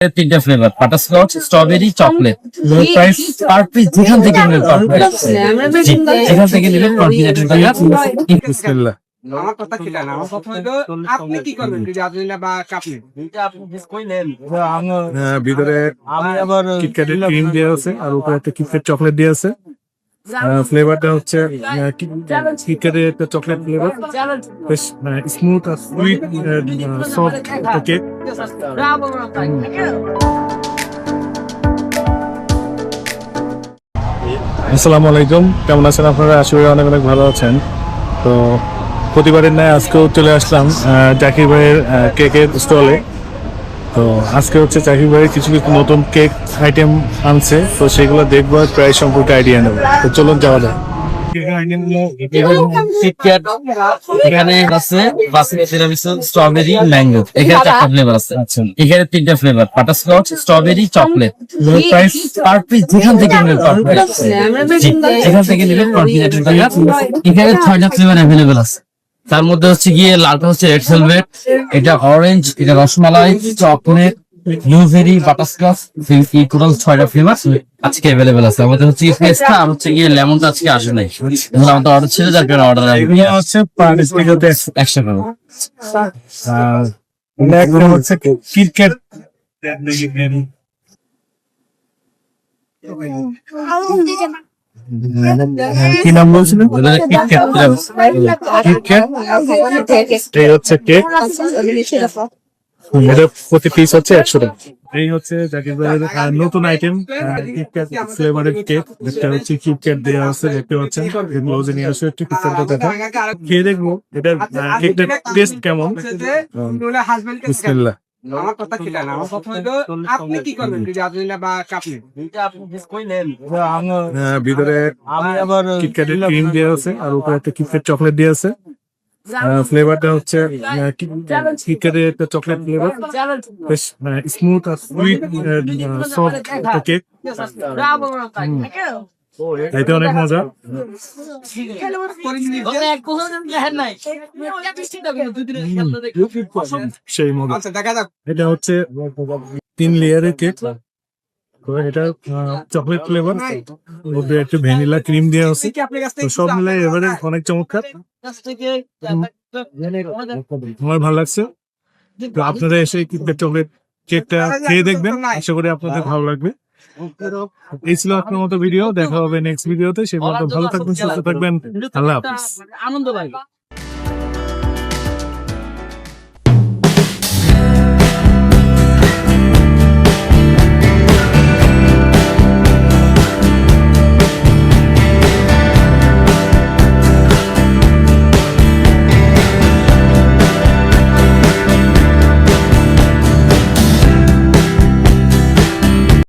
তিনটা flavour butterscotch, strawberry, chocolate. Price per piece যেখান থেকে নেবেন যেখান থেকে নেবেন কনফিডেন্টের টাকা। বিসমিল্লাহ। আমার কথা সেটা না, আমার কথা হলো আপনি কি করবেন যদি আজমিনা বা কাপনি ভিতরে কিটক্যাটের ক্রিম দেওয়া আছে আর উপরে একটা কিটক্যাট চকলেট দেওয়া আছে। ফ্লেভারটা হচ্ছে কিটক্যাটের একটা চকলেট ফ্লেভার, বেশ স্মুথ আর সুইট সফট একটা কেক। আসসালামু আলাইকুম, কেমন আছেন আপনারা? আশা করি অনেক অনেক ভালো আছেন। তো প্রতিবারের ন্যায় আজকেও চলে আসলাম জাকির ভাইয়ের কেকের স্টলে। তো আজকে হচ্ছে জাকির ভাইয়ের কিছু কিছু নতুন কেক আইটেম আনছে, তো সেগুলো দেখবো আর প্রাইস সম্পর্কে আইডিয়া নেবো। তো চলুন যাওয়া যায়। কিটক্যাট এখানে আছে, বাসকে তিরামিসু, স্ট্রবেরি, ম্যাঙ্গো। এখানে চারটা ফ্লেভার আছে। আচ্ছা, এখানে তিনটা flavour butterscotch, strawberry, chocolate. Price per piece যেখান থেকে নেবেন যেখান থেকে নেবেন কনফিডেন্টের টাকা। এখানে 6টা ফ্লেভার অ্যাভেলেবেল আছে। তার মধ্যে হচ্ছে গিয়ে লালটা হচ্ছে রেড ভেলভেট, এটা অরেঞ্জ, এটা রসমালাই, চকলেট, ব্লুবেরি, বাটারস্কচ। এই টোটাল 6টা ফ্লেভার আজকে অ্যাভেলেবেল আছে। আমাদের হচ্ছে পেস্তা আর হচ্ছে গিয়ে লেমনটা আজকে আসে নাই, আমাদের অর্ডার ছিল, যার কারণে অর্ডার হচ্ছে প্রাইস হচ্ছে 100 টাকা। হচ্ছে কিটক্যাট। কি নাম বলছিলেন? কিটক্যাট। এই হচ্ছে কেক, এটা প্রতি পিস হচ্ছে 100 টাকা। এই হচ্ছে জাকির ভাইয়ের নতুন আইটেম কিটক্যাট ফ্লেভারের কেক, যেটা হচ্ছে কিটক্যাট দেওয়া আছে, দেখতে পাচ্ছেন। এগুলো যে নিয়ে আসে একটু কিটক্যাটটা দেখা খেয়ে দেখবো এটা কেকটার টেস্ট কেমন। বিসমিল্লাহ। আমার কথা সেটা না, আমার কথা হলো আপনি কি করবেন যদি আজমিনা বা কাপনি ভিতরে কিটক্যাটের ক্রিম দেওয়া আছে আর উপরে একটা কিটক্যাট চকলেট দেওয়া আছে। ফ্লেভারটা হচ্ছে কিটক্যাটের একটা চকলেট ফ্লেভার, বেশ স্মুথ আর সুইট সফট একটা কেক। খাইতে অনেক মজা। সেই মজা। আচ্ছা দেখা যাক। এটা হচ্ছে 3 লেয়ারের কেক। তো এটা চকলেট ফ্লেভার, মধ্যে একটু ভ্যানিলা ক্রিম দেওয়া আছে। তো সব মিলে এবারে অনেক চমৎকার, আমার ভালো লাগছে। তো আপনারা এসে কিটক্যাট চকলেট কেকটা খেয়ে দেখবেন, আশা করি আপনাদের ভালো লাগবে। এই ছিল আপনার মতো ভিডিও, দেখা হবে নেক্সট ভিডিওতে। সে পর্যন্ত ভালো থাকবেন, সুস্থ থাকবেন, আল্লাহ হাফিজ। আনন্দ ভাই।